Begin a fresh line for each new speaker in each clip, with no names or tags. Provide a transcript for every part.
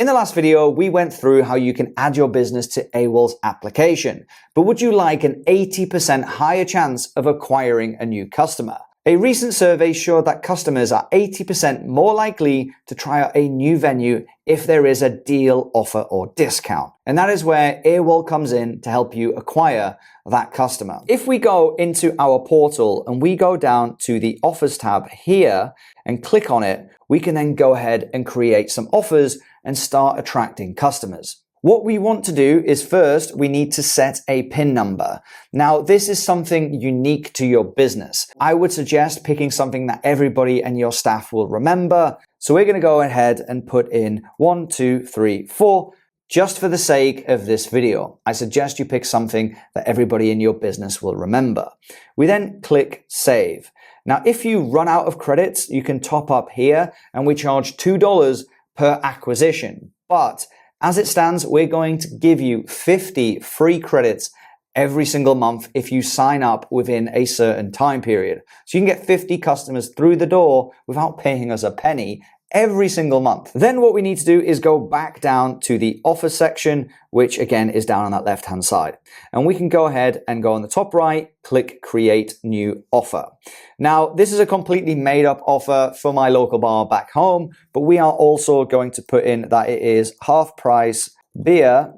In the last video, we went through how you can add your business to AWOL's application, but would you like an 80% higher chance of acquiring a new customer? A recent survey showed that customers are 80% more likely to try out a new venue if there is a deal, offer, or discount. And that is where AWOL comes in to help you acquire that customer. If we go into our portal and we go down to the offers tab here and click on it, we can then go ahead and create some offers and start attracting customers. What we want to do is first, we need to set a PIN number. Now, this is something unique to your business. I would suggest picking something that everybody and your staff will remember. So we're going to go ahead and put in 1, 2, 3, 4, just for the sake of this video. I suggest you pick something that everybody in your business will remember. We then click Save. Now, if you run out of credits, you can top up here, and we charge $2 per acquisition. But as it stands, we're going to give you 50 free credits every single month if you sign up within a certain time period. So you can get 50 customers through the door without paying us a penny every single month. Then what we need to do is go back down to the offer section, which again is down on that left-hand side. And we can go ahead and go on the top right, click Create New Offer. Now, this is a completely made up offer for my local bar back home, but we are also going to put in that it is half price beer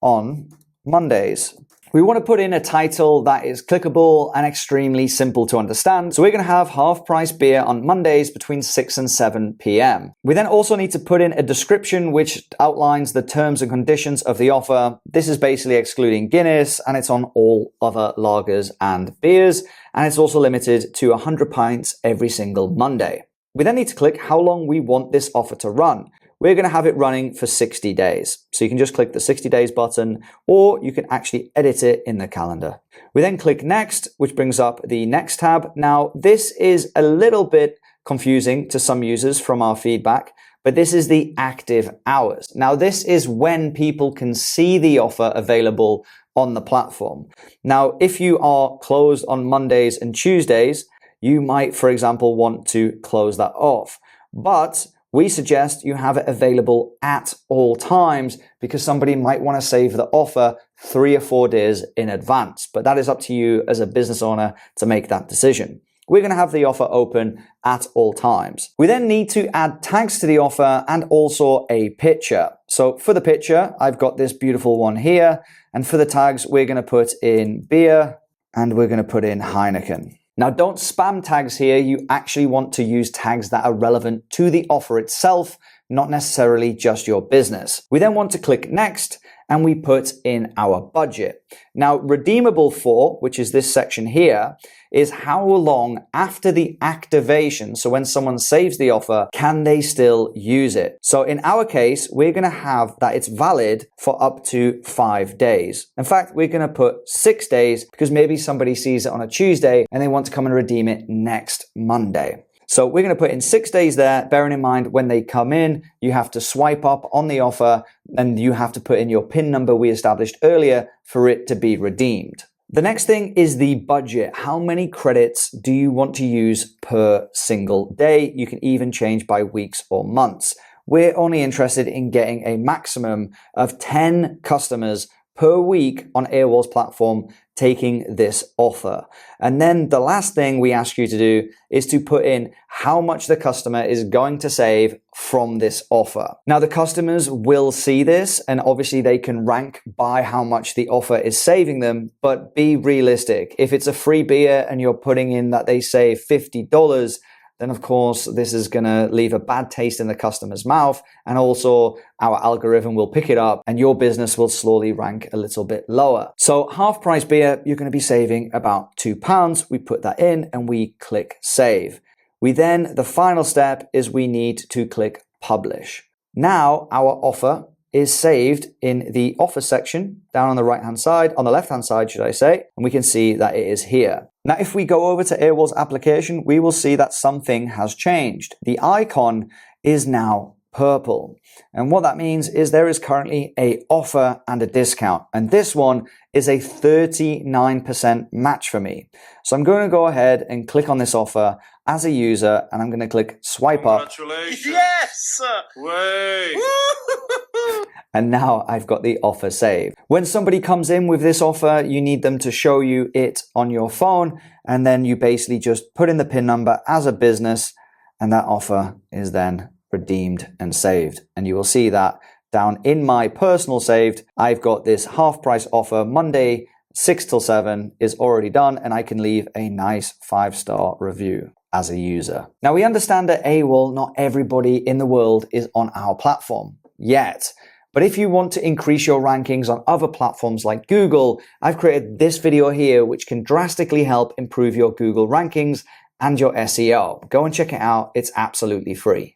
on Mondays. We want to put in a title that is clickable and extremely simple to understand. So we're going to have half price beer on Mondays between 6 and 7 p.m. We then also need to put in a description which outlines the terms and conditions of the offer. This is basically excluding Guinness, and it's on all other lagers and beers. And it's also limited to 100 pints every single Monday. We then need to click how long we want this offer to run. We're going to have it running for 60 days. So you can just click the 60 days button, or you can actually edit it in the calendar. We then click Next, which brings up the next tab. Now, this is a little bit confusing to some users from our feedback, but this is the active hours. Now, this is when people can see the offer available on the platform. Now, if you are closed on Mondays and Tuesdays, you might, for example, want to close that off. But we suggest you have it available at all times because somebody might want to save the offer 3 or 4 days in advance. But that is up to you as a business owner to make that decision. We're going to have the offer open at all times. We then need to add tags to the offer and also a picture. So for the picture, I've got this beautiful one here. And for the tags, we're going to put in beer and we're going to put in Heineken. Now, don't spam tags here. You actually want to use tags that are relevant to the offer itself, not necessarily just your business. We then want to click Next, and we put in our budget. Now, redeemable for, which is this section here, is how long after the activation, so when someone saves the offer, can they still use it? So in our case, we're going to have that it's valid for up to 5 days. In fact, we're going to put 6 days because maybe somebody sees it on a Tuesday and they want to come and redeem it next Monday. So we're going to put in 6 days there, bearing in mind when they come in, you have to swipe up on the offer and you have to put in your PIN number we established earlier for it to be redeemed. The next thing is the budget. How many credits do you want to use per single day? You can even change by weeks or months. We're only interested in getting a maximum of 10 customers per week on AWOL's platform taking this offer. And then the last thing we ask you to do is to put in how much the customer is going to save from this offer. Now, the customers will see this and obviously they can rank by how much the offer is saving them, but be realistic. If it's a free beer and you're putting in that they save $50, then of course this is going to leave a bad taste in the customer's mouth, and also our algorithm will pick it up and your business will slowly rank a little bit lower. So half price beer, you're going to be saving about £2. We put that in and we click Save. The final step is we need to click Publish. Now our offer is saved in the offer section down on the right-hand side, on the left-hand side, should I say, and we can see that it is here. Now, if we go over to AWOL's application, we will see that something has changed. The icon is now purple. And what that means is there is currently an offer and a discount. And this one is a 39% match for me. So I'm going to go ahead and click on this offer as a user, and I'm going to click swipe up.
Congratulations.
Yes!
Way.
and now I've got the offer saved. When somebody comes in with this offer, you need them to show you it on your phone, and then you basically just put in the PIN number as a business, and that offer is then redeemed and saved. And you will see that down in my personal saved, I've got this half price offer Monday 6 till 7 is already done, and I can leave a nice 5-star review as a user. Now, we understand at AWOL, not everybody in the world is on our platform yet. But if you want to increase your rankings on other platforms like Google, I've created this video here which can drastically help improve your Google rankings and your SEO. Go and check it out. It's absolutely free.